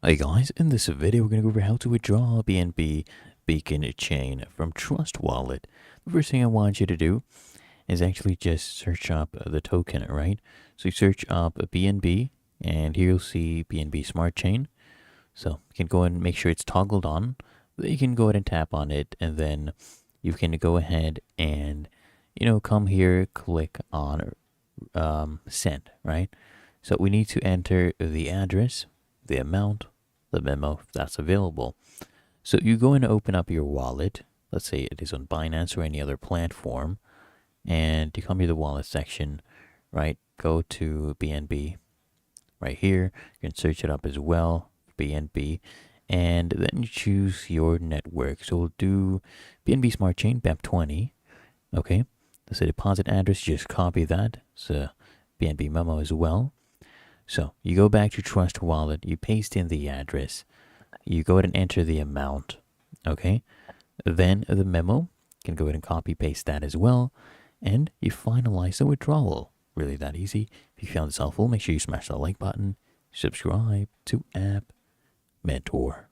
Hey guys, in this video we're going to go over how to withdraw BNB Beacon Chain from Trust Wallet. The first thing I want you to do is actually just search up the token, right? So you search up BNB and here you'll see BNB Smart Chain. So you can go and make sure it's toggled on. Then you can go ahead and tap on it and then you can go ahead and, come here, click on send, right? So we need to enter the address, the amount, the memo if that's available. So you go and open up your wallet. Let's say it is on Binance or any other platform, and you come to the wallet section, right? Go to BNB right here. You can search it up as well, BNB, and then you choose your network. So we'll do BNB Smart Chain BEP20. Okay, that's the deposit address. Just copy that. It's a BNB memo as well. So you go back to Trust Wallet, you paste in the address, you go ahead and enter the amount, okay? Then the memo, you can go ahead and copy paste that as well, and you finalize the withdrawal. Really that easy. If you found this helpful, make sure you smash that like button, subscribe to App Mentor.